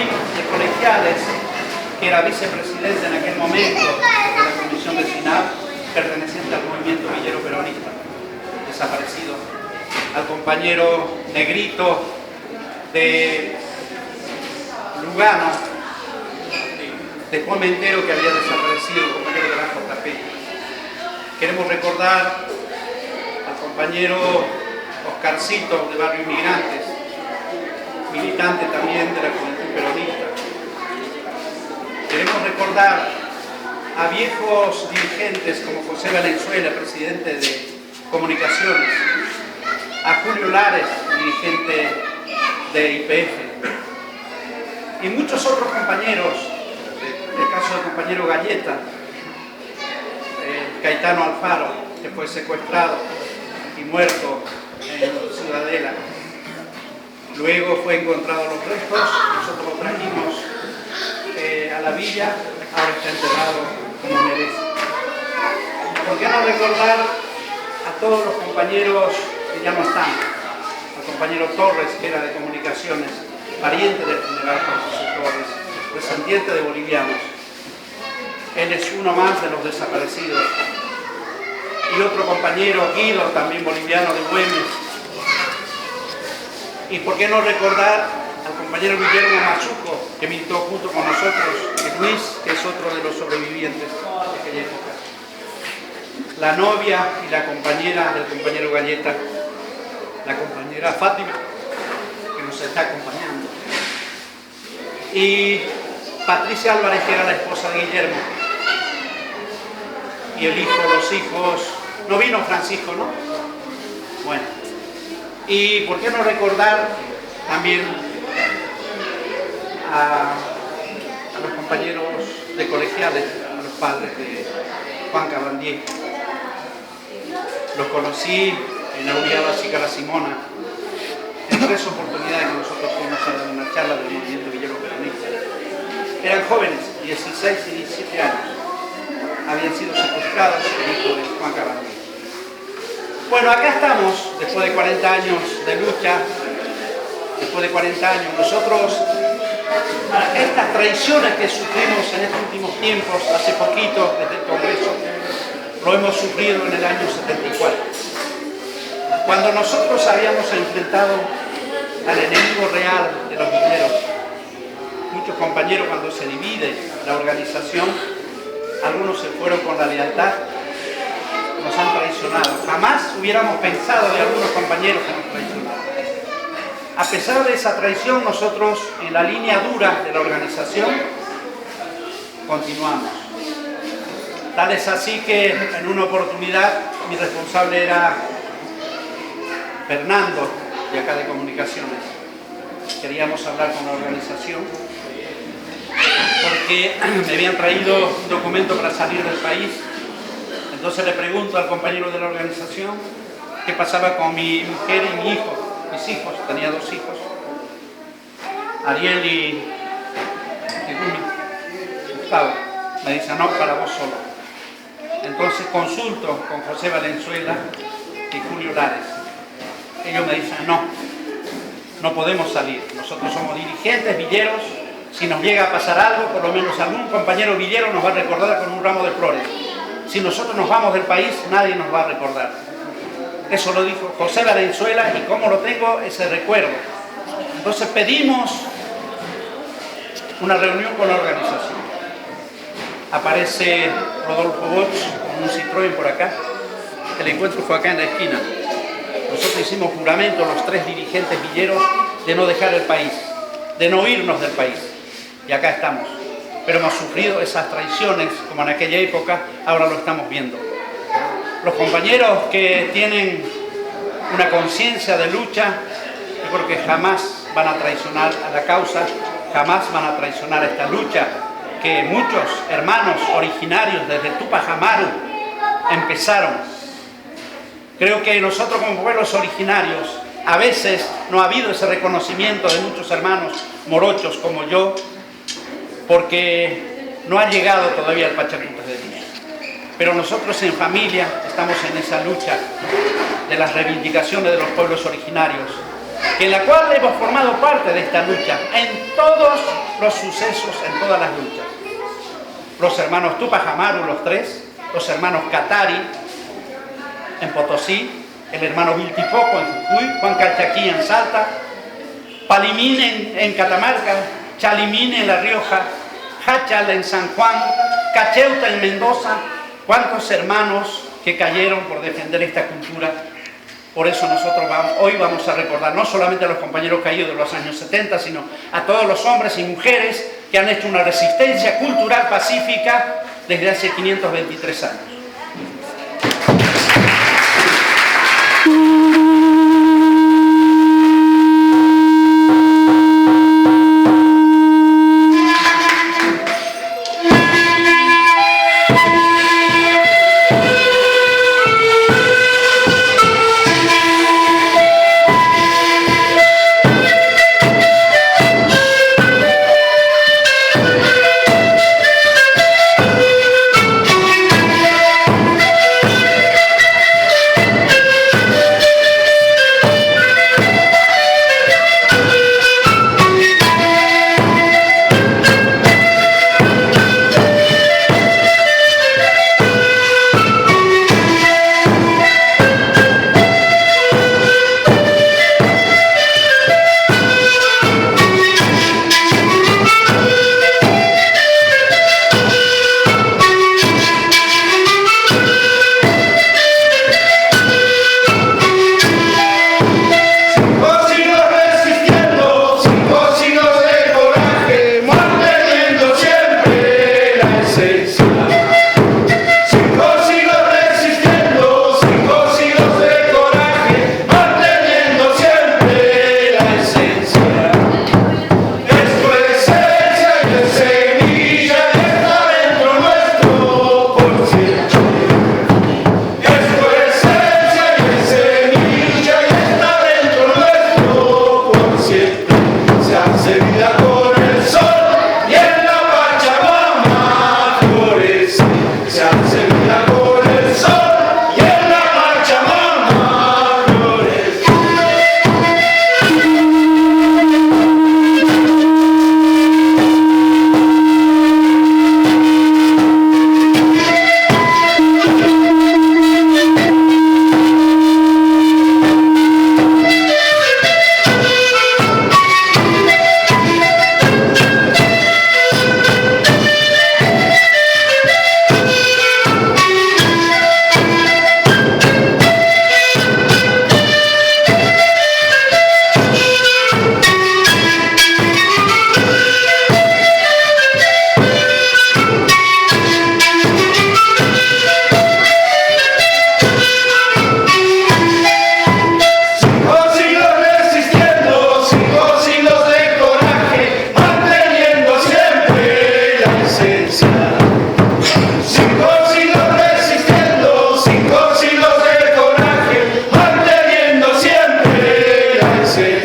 de Colegiales, que era vicepresidente en aquel momento de la Comisión de SINAP, perteneciente al movimiento villero peronista, desaparecido. Al compañero Negrito de Lugano, de Formentero, que había desaparecido, compañero de la JP. Queremos recordar al compañero Oscarcito de Barrio Inmigrantes, militante también de la Juventud Peronista. Queremos recordar a viejos dirigentes como José Valenzuela, presidente de Comunicaciones, a Julio Lares, dirigente de YPF, y muchos otros compañeros, el caso del compañero Galleta, Caetano Alfaro, que fue secuestrado y muerto en Ciudadela. Luego fue encontrado los restos, nosotros lo trajimos a la villa, ahora está enterrado como merece. ¿Por qué no recordar a todos los compañeros que ya no están? Al compañero Torres, que era de Comunicaciones, pariente del general Juan José Torres, descendiente de bolivianos. Él es uno más de los desaparecidos. Y otro compañero, Guido, también boliviano de Güemes. Y por qué no recordar al compañero Guillermo Machuco, que militó junto con nosotros, y Luis, que es otro de los sobrevivientes de aquella época. La novia y la compañera del compañero Galleta, la compañera Fátima, que nos está acompañando. Y Patricia Álvarez, que era la esposa de Guillermo. Y el hijo, los hijos... No vino Francisco, ¿no? Bueno. Y por qué no recordar también a los compañeros de Colegiales, a los padres de Juan Cabandier. Los conocí en la Unidad Básica La Simona en 3 oportunidades que nosotros fuimos a dar una charla del movimiento villero peronista. Eran jóvenes, 16 y 17 años. Habían sido secuestrados, el hijo de Juan Cabandier. Bueno, acá estamos, después de 40 años de lucha, después de 40 años. Nosotros, estas traiciones que sufrimos en estos últimos tiempos, hace poquito, desde el Congreso, lo hemos sufrido en el año 74. Cuando nosotros habíamos enfrentado al enemigo real de los villeros, muchos compañeros, cuando se divide la organización, algunos se fueron con la lealtad, nos han traicionado. Jamás hubiéramos pensado de algunos compañeros que nos traicionaron. A pesar de esa traición, nosotros en la línea dura de la organización continuamos. Tal es así que en una oportunidad mi responsable era Fernando, de acá de Comunicaciones. Queríamos hablar con la organización porque me habían traído un documento para salir del país. Entonces le pregunto al compañero de la organización qué pasaba con mi mujer y mi hijo, mis hijos, tenía 2 hijos, Ariel y Gustavo. Me dice, no, para vos solo. Entonces consulto con José Valenzuela y Julio Lares. Ellos me dicen, no podemos salir. Nosotros somos dirigentes, villeros. Si nos llega a pasar algo, por lo menos algún compañero villero nos va a recordar con un ramo de flores. Si nosotros nos vamos del país, nadie nos va a recordar. Eso lo dijo José Valenzuela y como lo tengo, ese recuerdo. Entonces pedimos una reunión con la organización. Aparece Rodolfo Bosch con un Citroën por acá. El encuentro fue acá en la esquina. Nosotros hicimos juramento, los 3 dirigentes villeros, de no dejar el país, de no irnos del país. Y acá estamos. Pero hemos sufrido esas traiciones, como en aquella época, ahora lo estamos viendo. Los compañeros que tienen una conciencia de lucha, yo creo que jamás van a traicionar a la causa, jamás van a traicionar esta lucha que muchos hermanos originarios desde Tupac Amaru empezaron. Creo que nosotros como pueblos originarios, a veces no ha habido ese reconocimiento de muchos hermanos morochos como yo, porque no ha llegado todavía el Pachacuti de Dios. Pero nosotros en familia estamos en esa lucha de las reivindicaciones de los pueblos originarios, en la cual hemos formado parte de esta lucha, en todos los sucesos, en todas las luchas. Los hermanos Tupac Amaru, los tres, los hermanos Katari en Potosí, el hermano Viltipoco en Jujuy, Juan Calchaquí en Salta, Palimín en Catamarca, Chalimín en La Rioja, Hachal en San Juan, Cacheuta en Mendoza. ¿Cuántos hermanos que cayeron por defender esta cultura? Por eso nosotros hoy vamos a recordar no solamente a los compañeros caídos de los años 70, sino a todos los hombres y mujeres que han hecho una resistencia cultural pacífica desde hace 523 años.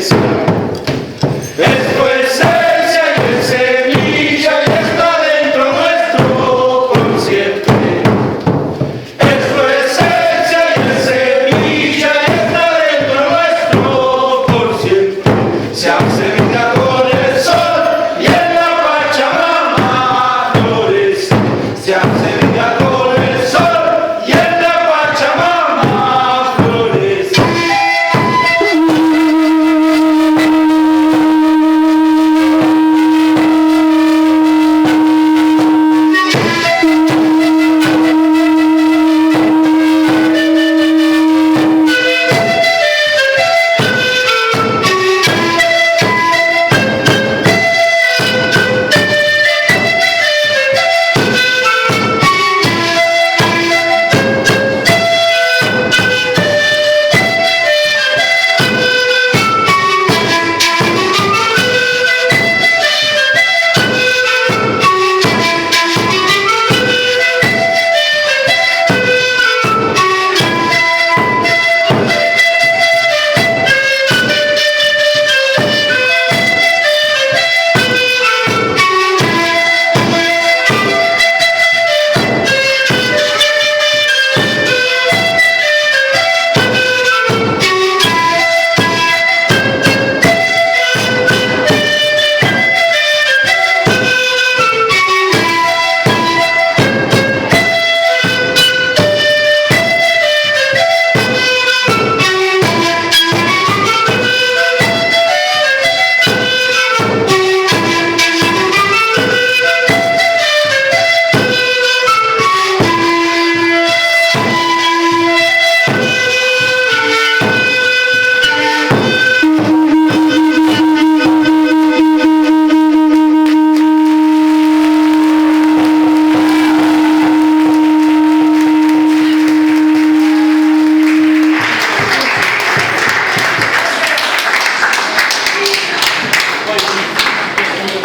Gracias.